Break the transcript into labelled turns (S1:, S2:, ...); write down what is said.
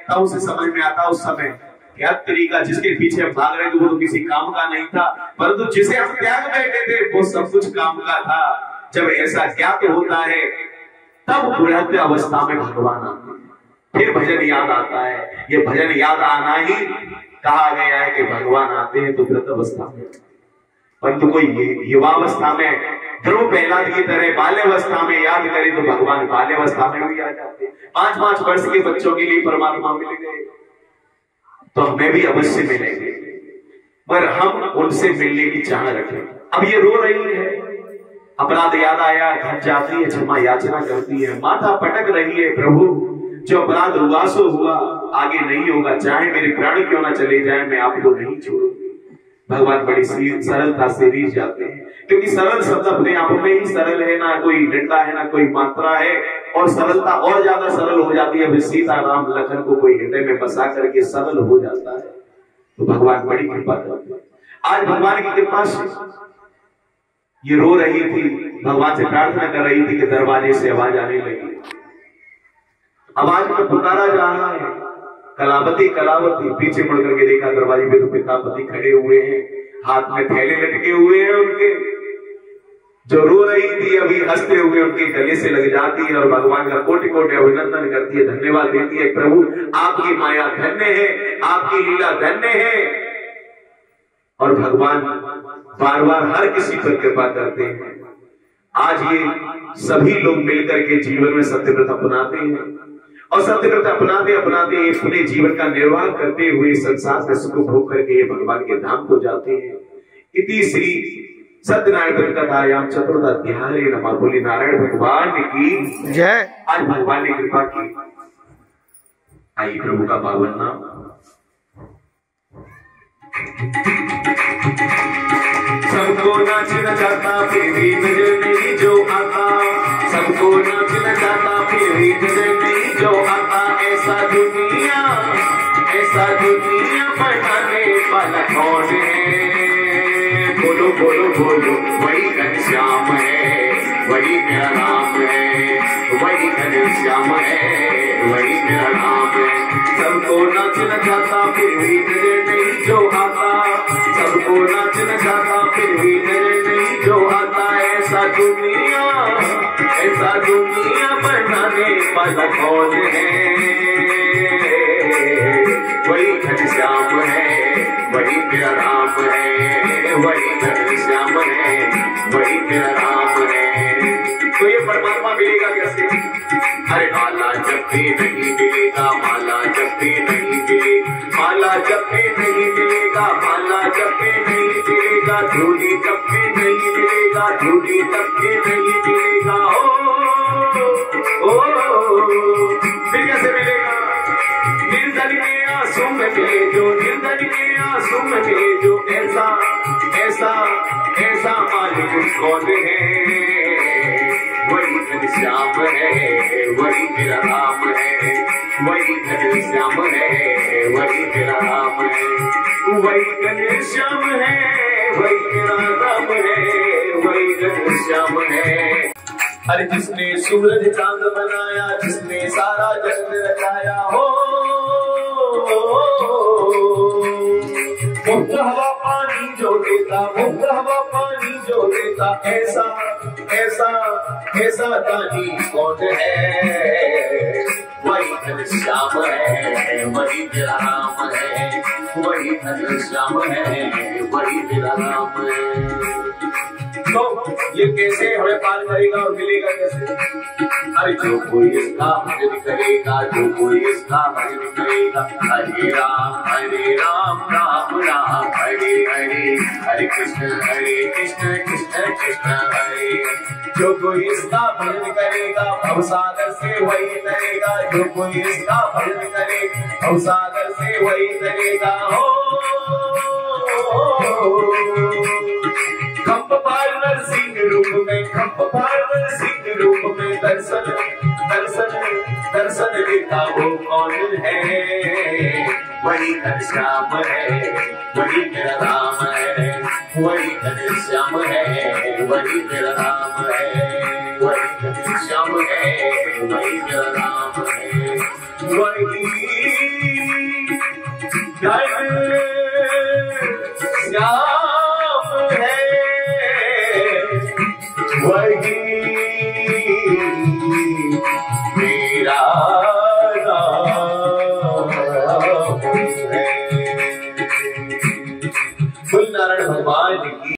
S1: तब उसे समझ में आता उस समय क्या तरीका जिसके पीछे हम भाग रहे थे वो तो किसी काम का नहीं था, परंतु जिसे हम त्याग बैठे थे वो सब कुछ काम का था। जब ऐसा ज्ञात होता है तब बुढ़ापे अवस्था में भगवान आते हैं, फिर भजन याद आता है। ये भजन याद आना ही कहा गया है कि भगवान आते हैं तो वृद्ध अवस्था में, परंतु कोई युवावस्था में ध्रुव प्रहलाद की तरह बाल्यावस्था में याद करे तो भगवान बाल्यावस्था में भी आ जाते हैं। 5-5 वर्ष के बच्चों के लिए परमात्मा मिल गए तो हमें भी अवश्य मिलेंगे, पर हम उनसे मिलने की चाह रखें। अब ये रो रही है, अपराध याद आया, घर जाती है, क्षमा याचना करती है, माथा पटक रही है, प्रभु जो अपराध हुआ सो हुआ, आगे नहीं होगा, चाहे मेरे प्राण क्यों ना चले जाए मैं आपको नहीं छोड़ूंगी। भगवान बड़ी सरलता से रीझ जाते हैं, क्योंकि सरल शब्द अपने आप में ही सरल है, ना कोई डंडा है ना कोई मात्रा है, और सरलता और ज्यादा सरल हो जाती है। सीता राम लखन को कोई हृदय में बसा करके सरल हो जाता है, तो भगवान बड़ी कृपा करते हैं। आज भगवान की कृपा से ये रो रही थी, भगवान से प्रार्थना कर रही थी कि दरवाजे से आवाज आने लगी, आवाज में पुकारा जा रहा है, कलावती कलावती। पीछे मुड़ करके देखा दरवाजे पे तो पिता पति खड़े हुए हैं, हाथ में थैले लटके हुए हैं उनके। जो रो रही थी अभी हंसते हुए उनके गले से लग जाती है और भगवान का कोटि कोटि अभिनंदन करती है, धन्यवाद देती है, प्रभु आपकी माया धन्य है, आपकी लीला धन्य है। और भगवान बार बार हर किसी पर कृपा करते हैं। आज ये सभी लोग मिलकर के जीवन में सत्यव्रत अपनाते हैं, और सत्यव्रत अपनाते अपनाते अपने जीवन का निर्वाह करते हुए संसार से सुख भोग करके भगवान के धाम को जाते हैं। इति श्री सत्यनारायण कथायाम चतुर्थ अध्याय नमः। बोली नारायण भगवान की जय। आज भगवान ने कृपा की। आइए प्रभु का पावन नाम। सबको नाचना चाहता फिर भी नजर नहीं जो आता, सबको नाचना चाहता फिर भी नजर नहीं जो आता, ऐसा दुनिया बनाने वाला कौन है? बोलो बोलो बोलो, वही घनश्याम है, वही मेरा नाम है, वही घनश्याम है, वही मेरा नाम है। सबको नाचना चाहता फिर भी नजर नहीं जो आता, सबको नाचना चाहता फिर भी नजर नहीं जो आता, ऐसा दुनिया बनाने वाला कौन है? वही घनश्याम है, वही मेरा राम है, वही घनश्याम है, वही मेरा राम है। तो ये परमात्मा मिलेगा कैसे? अरे माला जब भी नहीं मिलेगा, माला जब भी नहीं मिलेगा, माला जब भी नहीं मिलेगा, माला जब भी नहीं मिलेगा, झूली जब भी नहीं मिलेगा, झूली जब भी नहीं मिलेगा, फिर कैसे मिलेगा? निर्धन के आंसू में जो, निर्धन के आंसू में जो, ऐसा मालिक कौन है? वही घनश्याम है, वही मेरा राम है, वही घनश्याम है, वही मेरा राम है, वही घनश्याम है, वही मेरा राम है, वही घनश्याम है। अरे जिसने सूरज चांद बनाया, जिसने सारा जगत रचाया हो, मुफ्त हवा पानी जो देता, मुफ्त हवा पानी जो देता, ऐसा दानी कौन है? वही घनश्याम है, वही मेरा राम है, वही घनश्याम है, वही मेरा राम है। तो ये कैसे हमें पार करेगा और मिलेगा कैसे? अरे जो कोई इसका भजन करेगा, जो कोई इसका भजन करेगा, हरे राम राम राम हरे हरे, हरे कृष्ण कृष्ण कृष्ण हरे। जो कोई इसका भजन करेगा भवसागर से वही तरेगा, जो कोई इसका भजन करेगा भवसागर से वही तरेगा। खंभपाल नरसिंह रूप में, खंभपाल नरसिंह रूप में दर्शन देता वो कौन है? वही घनश्याम है, वही मेरा राम है, वही घनश्याम है, वही मेरा राम है, वही घनश्याम है, वही मेरा राम है, वही श्याम है, वही मेरा नारायण भगवान